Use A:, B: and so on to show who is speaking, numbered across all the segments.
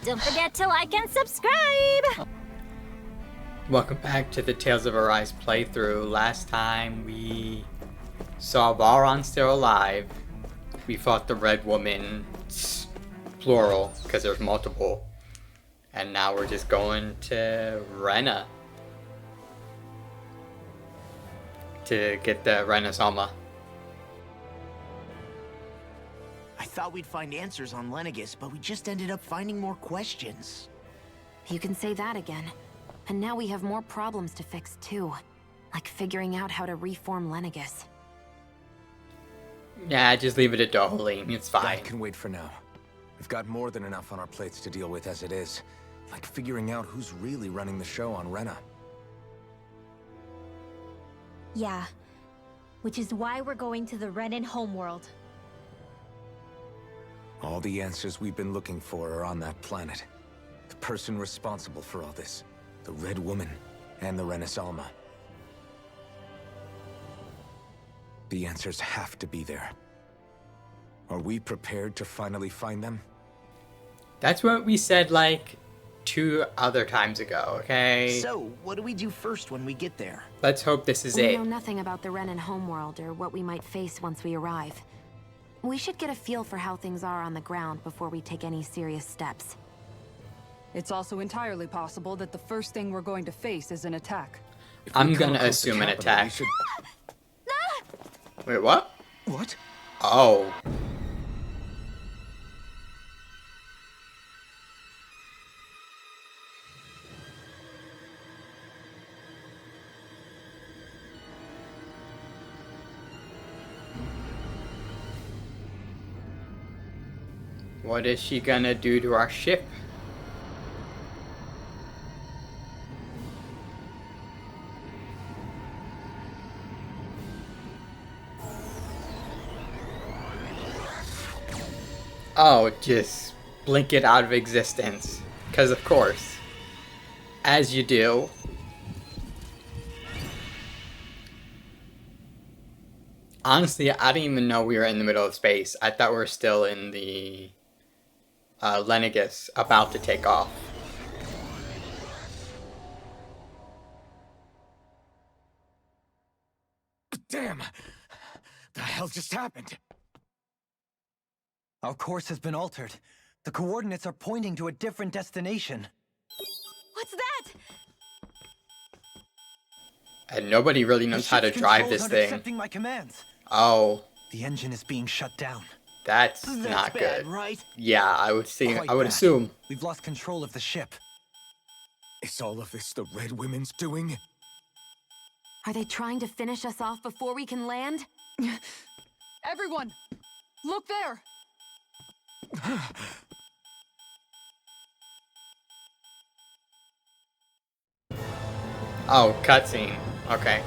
A: Don't forget to like and subscribe!
B: Welcome back to the Tales of Arise playthrough. Last time we saw Valron still alive. We fought the Red Woman, plural, because there's multiple. And now we're just going to Rena to get the Renaissama.
C: I thought we'd find answers on Lenegis, but we just ended up finding more questions.
D: You can say that again. And now we have more problems to fix too. Like figuring out how to reform Lenegis.
B: Yeah, just leave it at Dohaline. It's fine.
E: That can wait for now. We've got more than enough on our plates to deal with as it is. Like figuring out who's really running the show on Rena.
A: Yeah. Which is why we're going to the Renan homeworld.
E: All the answers we've been looking for are on that planet. The person responsible for all this. The Red Woman and the Renaissama. The answers have to be there. Are we prepared to finally find them?
B: That's what we said like 2 other times ago, okay?
C: So, what do we do first when we get there?
B: Let's hope this is
D: We
B: it.
D: know nothing about the Renan homeworld or what we might face once we arrive. We should get a feel for how things are on the ground before we take any serious steps.
F: It's also entirely possible that the first thing we're going to face is an attack.
E: If we
B: I'm
E: come
B: gonna
E: across the
B: assume an
E: capital, we
B: attack.
E: should-
B: Wait, what?
E: What?
B: Oh. What is she gonna do to our ship? Oh, just blink it out of existence. Because of course. As you do. Honestly, I didn't even know we were in the middle of space. I thought we were still in the Lenegis, about to take off.
E: Damn! The hell just happened?
G: Our course has been altered. The coordinates are pointing to a different destination.
A: What's that?
B: And nobody really knows how to drive this thing.
G: Accepting my commands.
B: Oh,
G: The engine is being shut down.
B: that's
C: That's
B: not
C: bad,
B: good.
C: right?
B: Yeah, I would
E: Quite bad.
B: assume.
G: We've lost control of the ship.
E: Is all of this the Red Women's doing?
D: Are they trying to finish us off before we can land?
F: Everyone! Look there!
B: Oh, cutscene. Okay.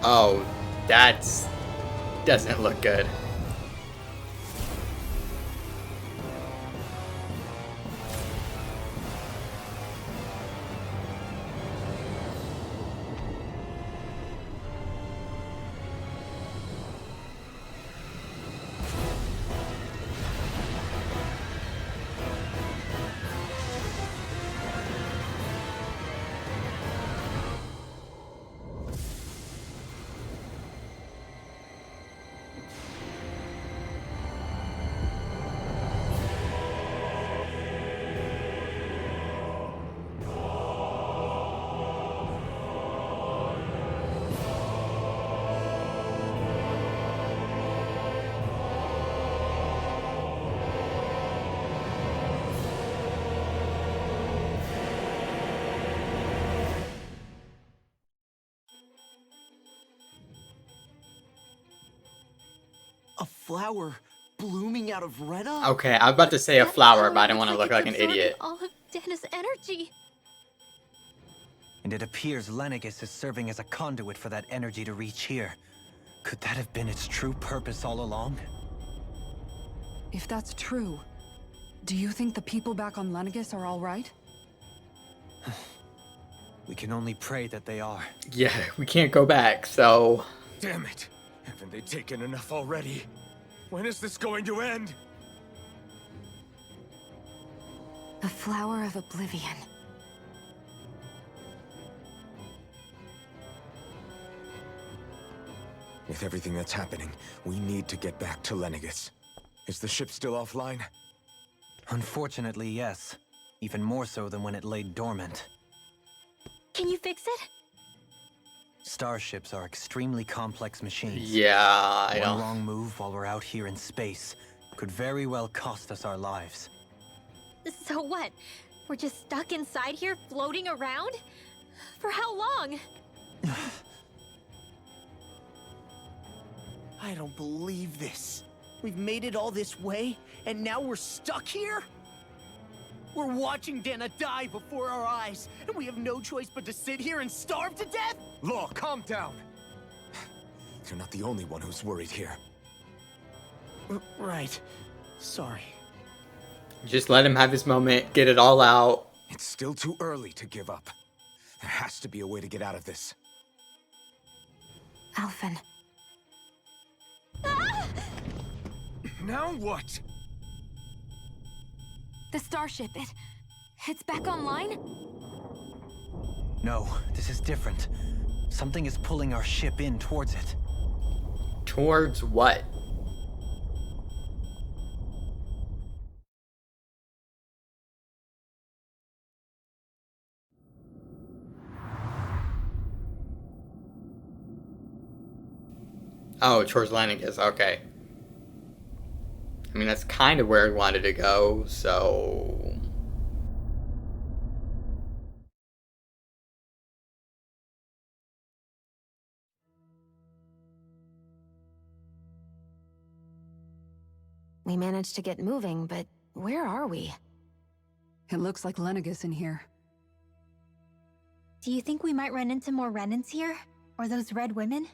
B: Oh, that's doesn't look good.
C: A flower blooming out of Rena?
B: Okay, I'm about to say a flower, but I didn't want to look like an idiot.
A: All of Dana's energy.
G: and it appears Lenegis is serving as a conduit for that energy to reach here. Could that have been its true purpose all along?
F: If that's true, do you think the people back on Lenegis are all right?
G: We can only pray that they are.
B: Yeah, we can't go back, so...
E: Damn it! Haven't they taken enough already? When is this going to end?
D: The Flower of Oblivion.
E: With everything that's happening, we need to get back to Lenegis. Is the ship still offline?
G: Unfortunately, yes. Even more so than when it lay dormant.
A: Can you fix it?
G: Starships are extremely complex machines.
B: Yeah, I
G: One
B: don't...
G: wrong move while we're out here in space could very well cost us our lives.
A: So what? We're just stuck inside here, floating around? For how long?
C: I don't believe this. We've made it all this way, and now we're stuck here? We're watching Dana die before our eyes, and we have no choice but to sit here and starve to death?
E: Law, calm down! You're not the only one who's worried here.
C: Right. Sorry.
B: Just let him have his moment, get it all out.
E: It's still too early to give up. There has to be a way to get out of this.
D: Alphen.
E: Now what?
D: The starship, it's back online?
G: No, this is different. Something is pulling our ship in towards it.
B: Towards what? Oh, towards Lenegis, okay. I mean, that's kind of where we wanted to go, so...
D: We managed to get moving, but where are we?
F: It looks like Lenegis in here.
A: Do you think we might run into more Renans here? Or those red women?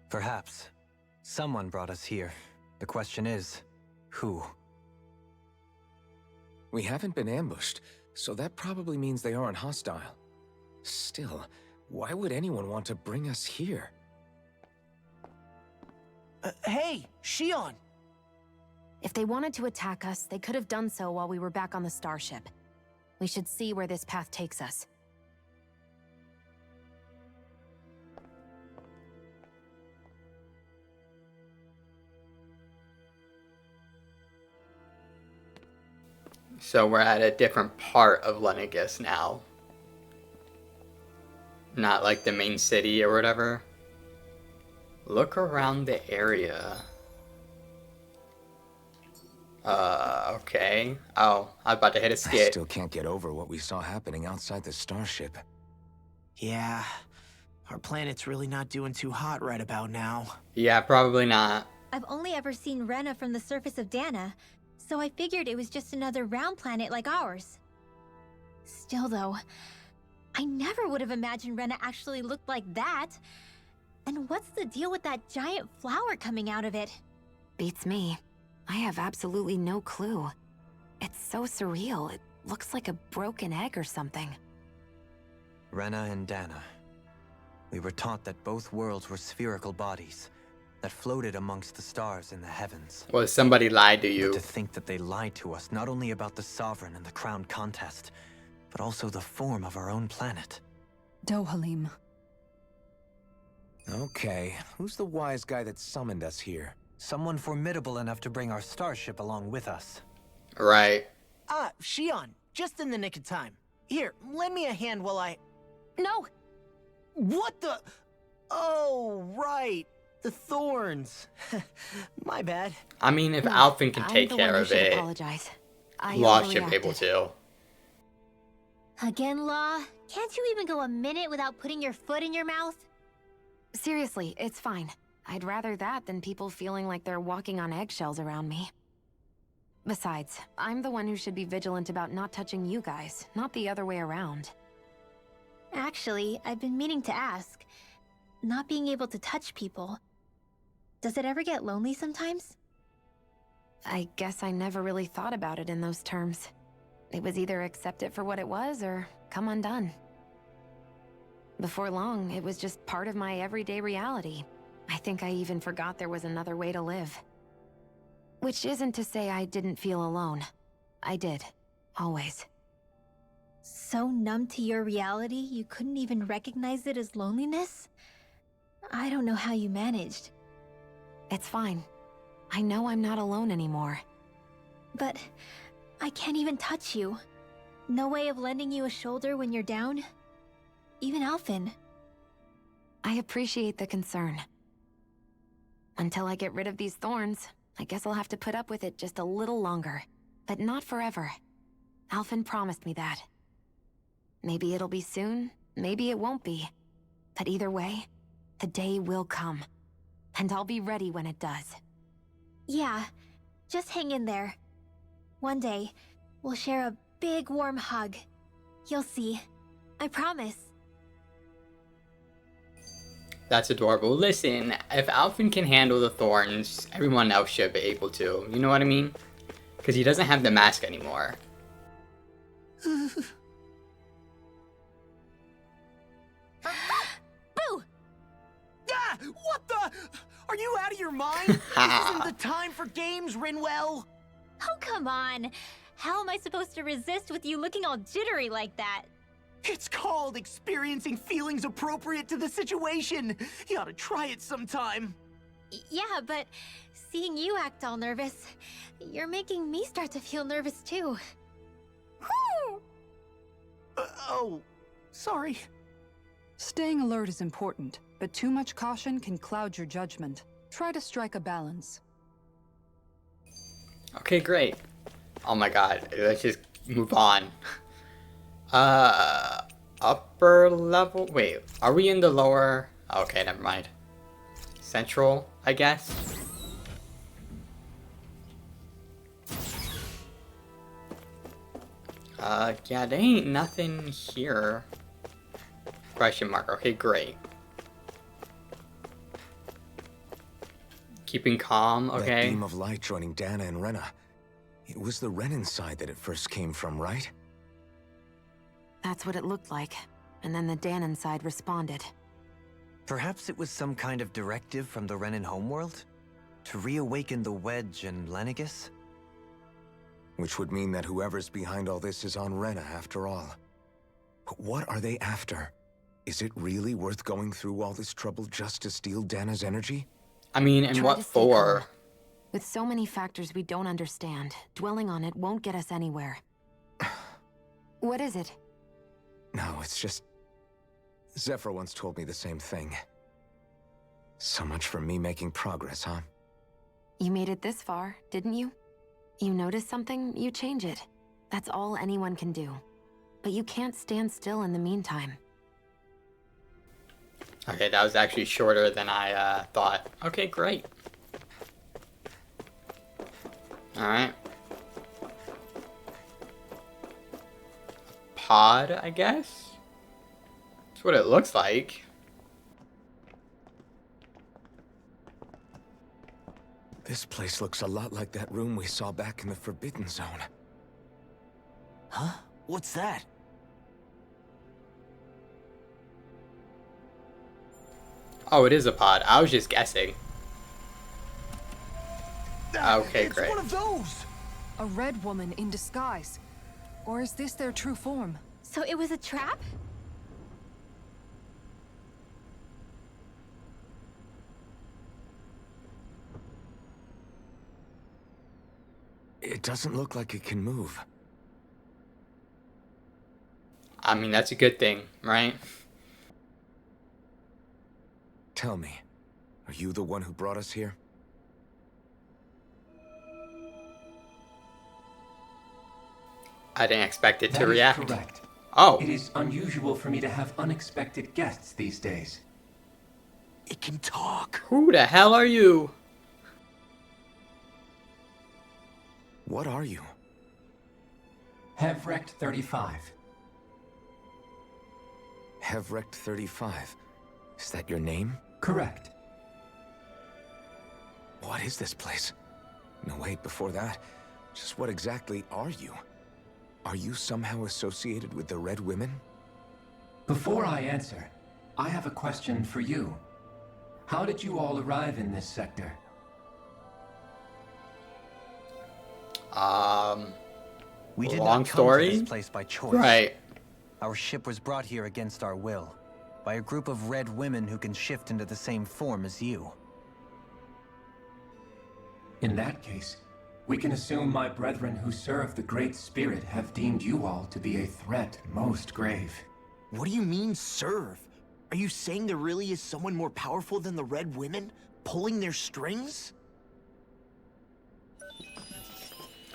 G: Perhaps. Someone brought us here. The question is, who?
E: We haven't been ambushed, so that probably means they aren't hostile. Still, why would anyone want to bring us here?
C: Hey, Shion!
D: If they wanted to attack us, they could have done so while we were back on the starship. We should see where this path takes us.
B: So we're at a different part of Lenegis now. Not like the main city or whatever. Look around the area. Okay. Oh, I'm about to hit a
E: I
B: skit.
E: still can't get over what we saw happening outside the starship.
C: Yeah, our planet's really not doing too hot right about now.
B: Yeah, probably not.
A: I've only ever seen Rena from the surface of Dana, so I figured it was just another round planet like ours. Still though, I never would have imagined Rena actually looked like that. And what's the deal with that giant flower coming out of it?
D: Beats me. I have absolutely no clue. It's so surreal. It looks like a broken egg or something.
G: Rena and Dana. We were taught that both worlds were spherical bodies that floated amongst the stars in the heavens.
B: Well, somebody lied to
G: But
B: you.
G: to think that they lied to us not only about the Sovereign and the Crown contest, but also the form of our own planet.
F: Dohalim.
E: Okay, who's the wise guy that summoned us here?
G: Someone formidable enough to bring our starship along with us.
B: Right.
C: Shion, just in the nick of time. Here, lend me a hand while I...
D: No!
C: What the... Oh, right. The thorns. My bad.
B: I mean, if Alphen can
D: I'm
B: take
D: the
B: care
D: one who
B: of
D: should
B: it,
D: apologize. I
B: Law should be able
D: overreacted.
B: to.
A: Again, Law? Can't you even go a minute without putting your foot in your mouth?
D: Seriously, it's fine. I'd rather that than people feeling like they're walking on eggshells around me. Besides, I'm the one who should be vigilant about not touching you guys, not the other way around.
A: Actually, I've been meaning to ask. Not being able to touch people, does it ever get lonely sometimes?
D: I guess I never really thought about it in those terms. It was either accept it for what it was or come undone. Before long, it was just part of my everyday reality. I think I even forgot there was another way to live. Which isn't to say I didn't feel alone. I did. Always.
A: So numb to your reality, you couldn't even recognize it as loneliness? I don't know how you managed.
D: It's fine. I know I'm not alone anymore.
A: But I can't even touch you. No way of lending you a shoulder when you're down? Even Alphen.
D: I appreciate the concern. Until I get rid of these thorns, I guess I'll have to put up with it just a little longer. But not forever. Alphen promised me that. Maybe it'll be soon, maybe it won't be. But either way, the day will come. And I'll be ready when it does.
A: Yeah, just hang in there. One day, we'll share a big warm hug. You'll see. I promise.
B: That's adorable. Listen, if Alphen can handle the thorns, everyone else should be able to. You know what I mean? Because he doesn't have the mask anymore.
A: Boo!
C: Ah! What the? Are you out of your mind? This isn't the time for games, Rinwell.
A: Oh, come on. How am I supposed to resist with you looking all jittery like that?
C: It's called experiencing feelings appropriate to the situation. You ought to try it sometime.
A: Yeah, but seeing you act all nervous, you're making me start to feel nervous too.
C: Oh, sorry.
F: Staying alert is important, but too much caution can cloud your judgment. Try to strike a balance.
B: Okay, great. Oh my god, let's just move on. Upper level? Wait, are we in the lower? Okay, never mind. Central, I guess? Yeah, there ain't nothing here. Question mark, okay, great. Keeping calm,
E: That
B: okay.
E: beam of light joining Dana and Rena. It was the Renan side that it first came from, right?
D: That's what it looked like. And then the Danon side responded.
G: Perhaps it was some kind of directive from the Renan homeworld? To reawaken the Wedge and Lenegis?
E: Which would mean that whoever's behind all this is on Rena after all. But what are they after? Is it really worth going through all this trouble just to steal Dana's energy?
B: I mean, and
D: Try
B: what
D: to stay
B: for?
D: calm. With so many factors we don't understand, dwelling on it won't get us anywhere. What is it?
E: No, it's just... Zephyr once told me the same thing. So much for me making progress, huh?
D: You made it this far, didn't you? You notice something, you change it. That's all anyone can do. But you can't stand still in the meantime.
B: Okay, that was actually shorter than I thought. Okay, great. Alright. Pod, I guess? That's what it looks like.
E: This place looks a lot like that room we saw back in the Forbidden Zone.
C: Huh? What's that?
B: Oh, it is a pod. I was just guessing. Okay,
C: It's
B: great.
C: one of those!
F: A red woman in disguise. Or is this their true form?
A: So it was a trap?
E: It doesn't look like it can move.
B: I mean, that's a good thing, right?
E: Tell me, are you the one who brought us here?
B: I didn't expect it
H: That
B: to
H: is
B: react.
H: correct.
B: Oh,
H: It is unusual for me to have unexpected guests these days.
C: It can talk.
B: who the hell are you?
E: What are you?
H: Hevrect 35.
E: Hevrect 35. Is that your name?
H: Correct.
E: What is this place? No, wait, before that, just what exactly are you? Are you somehow associated with the Red Women?
H: Before I answer, I have a question for you. How did you all arrive in this sector?
G: We did
B: long
G: not come
B: story?
G: to this place by choice.
B: Right.
G: Our ship was brought here against our will, by a group of red women who can shift into the same form as you.
H: In that case, we can assume my brethren who serve the Great Spirit have deemed you all to be a threat most grave.
C: What do you mean, serve? Are you saying there really is someone more powerful than the Red Women, pulling their strings?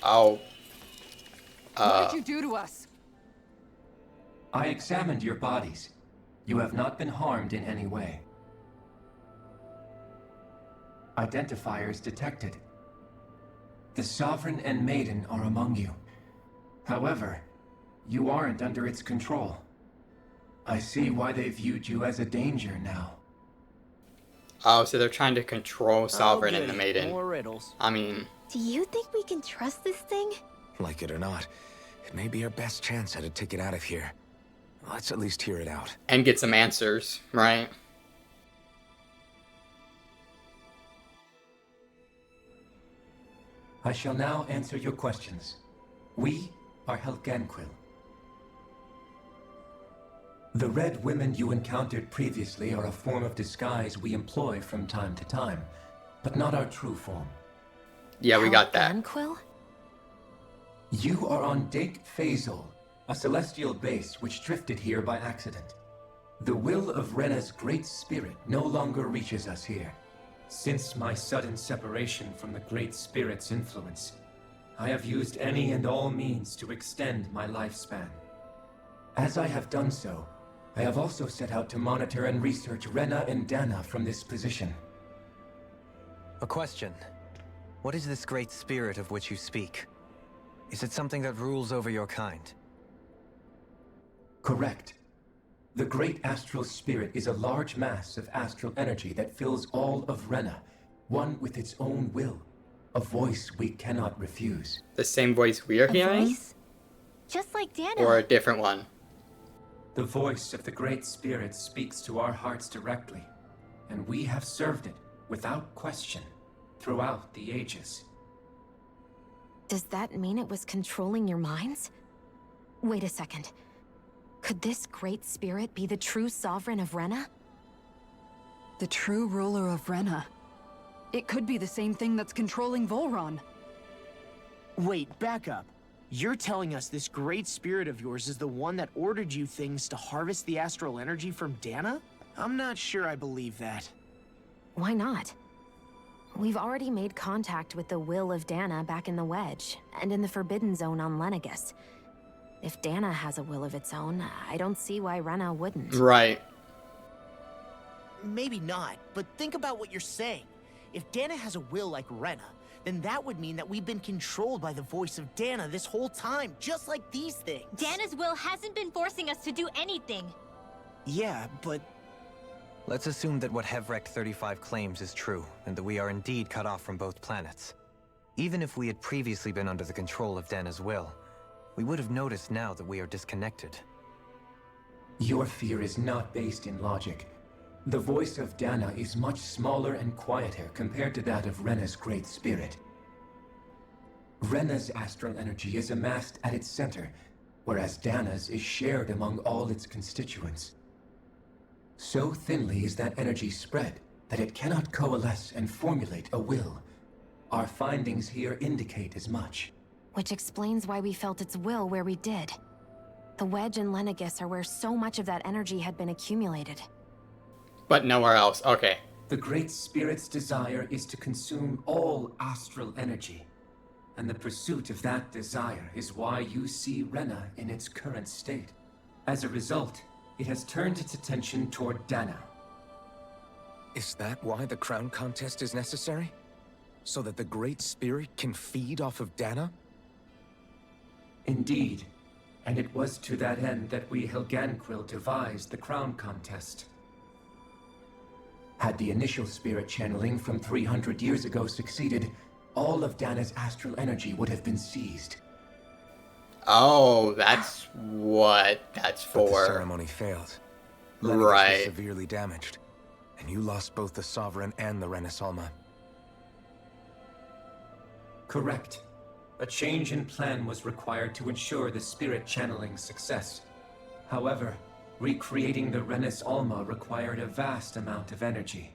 B: Oh.
F: What did you do to us?
H: I examined your bodies. You have not been harmed in any way. Identifiers detected. The Sovereign and Maiden are among you. However, you aren't under its control. I see why they viewed you as a danger now.
B: Oh, so they're trying to control Sovereign and the
C: goody.
B: Maiden.
C: More riddles.
B: I mean,
A: Do you think we can trust this thing?
E: Like it or not, it may be our best chance at a ticket out of here. Let's at least hear it out.
B: and get some answers, right?
H: I shall now answer your questions. We are Helganquil. The Red Women you encountered previously are a form of disguise we employ from time to time, but not our true form.
B: Yeah, we got that.
A: Anquil?
H: You are on Dake Phasol, a celestial base which drifted here by accident. The will of Rena's great spirit no longer reaches us here. Since my sudden separation from the Great Spirit's influence, I have used any and all means to extend my lifespan. As I have done so, I have also set out to monitor and research Rena and Dana from this position.
G: A question. What is this great spirit of which you speak? Is it something that rules over your kind?
H: Correct. The Great Astral Spirit is a large mass of astral energy that fills all of Rena, one with its own will, a voice we cannot refuse.
B: The same voice we are
A: A
B: hearing?
A: voice? Just like Dana.
B: Or a different one?
H: The voice of the Great Spirit speaks to our hearts directly, and we have served it without question throughout the ages.
D: Does that mean it was controlling your minds? Wait a second. Could this great spirit be the true sovereign of Rena?
F: The true ruler of Rena. It could be the same thing that's controlling Volron.
C: Wait, back up. You're telling us this great spirit of yours is the one that ordered you things to harvest the astral energy from Dana? I'm not sure I believe that.
D: Why not? We've already made contact with the will of Dana back in the Wedge, and in the Forbidden Zone on Lenegus. If Dana has a will of its own, I don't see why Rena wouldn't.
B: Right.
C: Maybe not, but think about what you're saying. If Dana has a will like Rena, then that would mean that we've been controlled by the voice of Dana this whole time, just like these things.
A: Dana's will hasn't been forcing us to do anything.
C: Yeah, but
G: Let's assume that what Hevrect 35 claims is true, and that we are indeed cut off from both planets. Even if we had previously been under the control of Dana's will, we would have noticed now that we are disconnected.
H: Your fear is not based in logic. The voice of Dana is much smaller and quieter compared to that of Rena's great spirit. Rena's astral energy is amassed at its center, whereas Dana's is shared among all its constituents. So thinly is that energy spread that it cannot coalesce and formulate a will. Our findings here indicate as much.
D: Which explains why we felt its will where we did. The Wedge and Lenegus are where so much of that energy had been accumulated.
B: But nowhere else. Okay.
H: The Great Spirit's desire is to consume all astral energy. And the pursuit of that desire is why you see Rena in its current state. As a result, it has turned its attention toward Dana.
E: Is that why the crown contest is necessary? So that the Great Spirit can feed off of Dana?
H: Indeed. and it was to that end that we Helganquil devised the crown contest. Had the initial spirit channeling from 300 years ago succeeded, all of Dana's astral energy would have been seized.
B: Oh, that's what that's
E: But the
B: for.
E: ceremony failed. Lennox
B: Right.
E: was severely damaged, and you lost both the Sovereign and the Renasolma.
H: Correct. A change in plan was required to ensure the spirit channeling's success. However, recreating the Renis Alma required a vast amount of energy.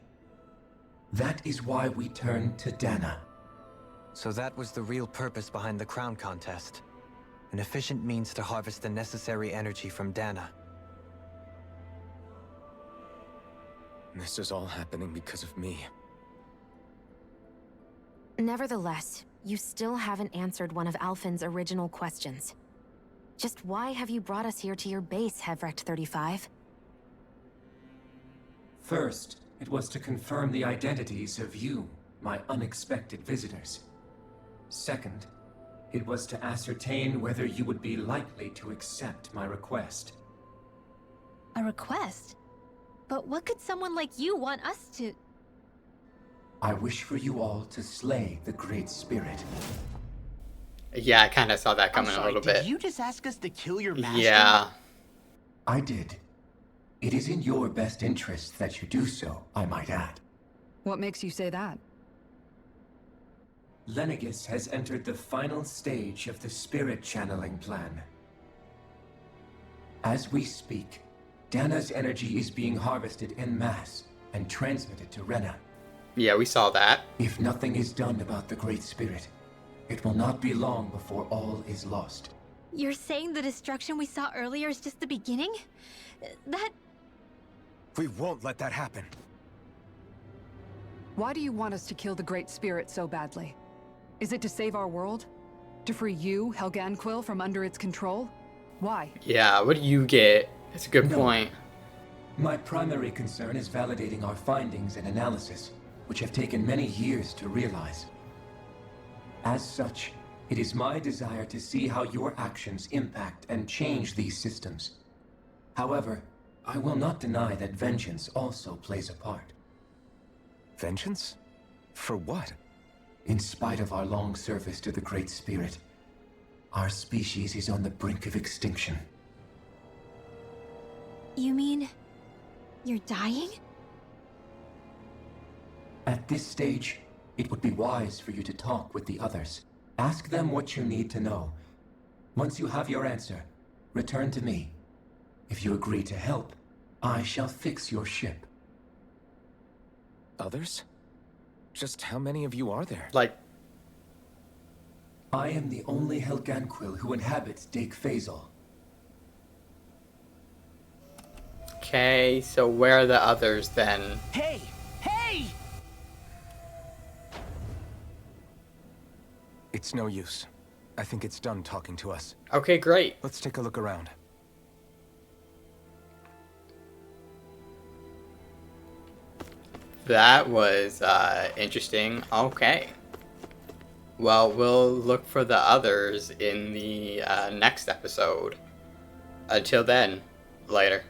H: That is why we turned to Dana.
G: So that was the real purpose behind the crown contest. An efficient means to harvest the necessary energy from Dana.
E: This is all happening because of me.
D: Nevertheless, you still haven't answered one of Alphen's original questions. Just why have you brought us here to your base, Hevrecht 35?
H: First, it was to confirm the identities of you, my unexpected visitors. Second, it was to ascertain whether you would be likely to accept my request.
A: A request? But what could someone like you want us to...
H: I wish for you all to slay the Great Spirit.
B: Yeah, I kind of saw that coming a little bit.
C: Did you just ask us to kill your master?
B: Yeah.
H: I did. It is in your best interest that you do so, I might add.
F: What makes you say that?
H: Lennigus has entered the final stage of the spirit channeling plan. As we speak, Dana's energy is being harvested en masse and transmitted to Rena.
B: Yeah, we saw that.
H: If nothing is done about the Great Spirit, it will not be long before all is lost.
A: You're saying the destruction we saw earlier is just the beginning? That...
E: We won't let that happen.
F: Why do you want us to kill the Great Spirit so badly? Is it to save our world? To free you, Helganquil, from under its control? Why?
B: Yeah, what do you get? That's a good
H: No.
B: point.
H: My primary concern is validating our findings and analysis, which have taken many years to realize. As such, it is my desire to see how your actions impact and change these systems. However, I will not deny that vengeance also plays a part.
E: Vengeance? For what?
H: In spite of our long service to the Great Spirit, our species is on the brink of extinction.
A: You mean... you're dying?
H: At this stage, it would be wise for you to talk with the others. Ask them what you need to know. Once you have your answer, return to me. If you agree to help, I shall fix your ship.
E: Others? Just how many of you are there?
B: Like,
H: I am the only Helganquil who inhabits Dake Faisal.
B: okay, so where are the others then?
C: Hey! Hey!
E: It's no use. I think it's done talking to us.
B: Okay, great.
E: Let's take a look around.
B: That was interesting. Okay. Well, we'll look for the others in the next episode. Until then, later.